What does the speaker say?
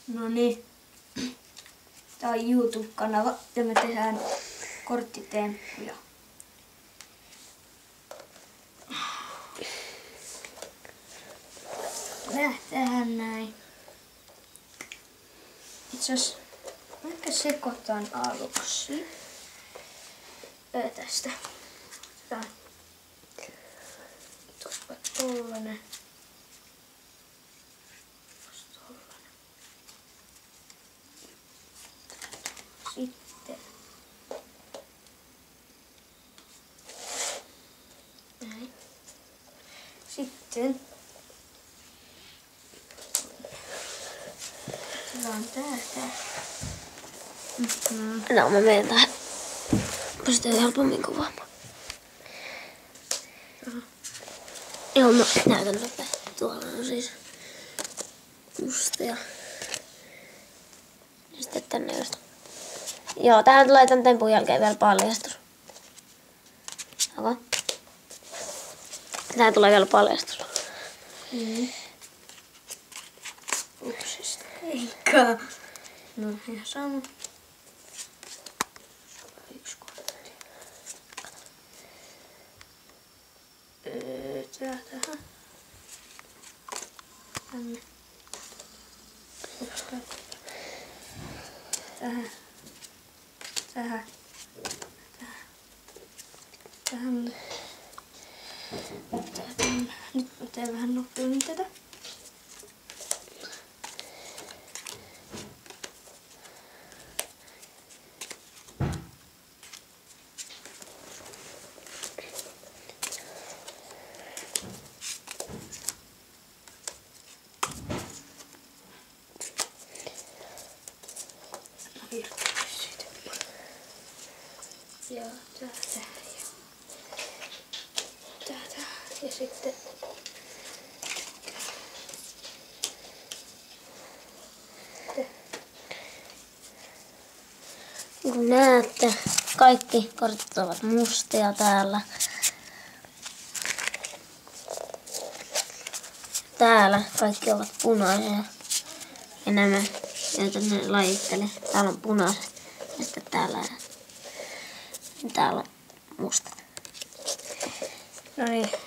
No niin. Tää on YouTube-kanava ja me tehdään korttitemppuja. Lähdetään näin. Itse asiassa ehkä sekoitan aluksi. Tästä. Tuospa tollanen. Sitten. Näin. Sitten. Otetaan täältä. No mä menen tähän. Pystyy helpommin kuvaamaan. Joo, mä näytän nopea. Tuolla on siis mustia. Ja sitten tänne just. Joo, tähän tulee tän tempun jälkeen vielä paljastus. Onko? Tähän tulee vielä paljastus. Upsista. Eikä. No ihan sama. Yksi kortti. Tähän. Tänne. Ups, tähän. Tähän. Tähän. Tähän. Nyt mä teen vähän nopeammin tätä. Ja tätä ja tätä ja sitten Niin kuin näette, kaikki kortit ovat mustia täällä. Täällä kaikki ovat punaisia. Ja nämä, joita ne lajittelee. Täällä on punaiset ja sitten täällä on mustat. no niin.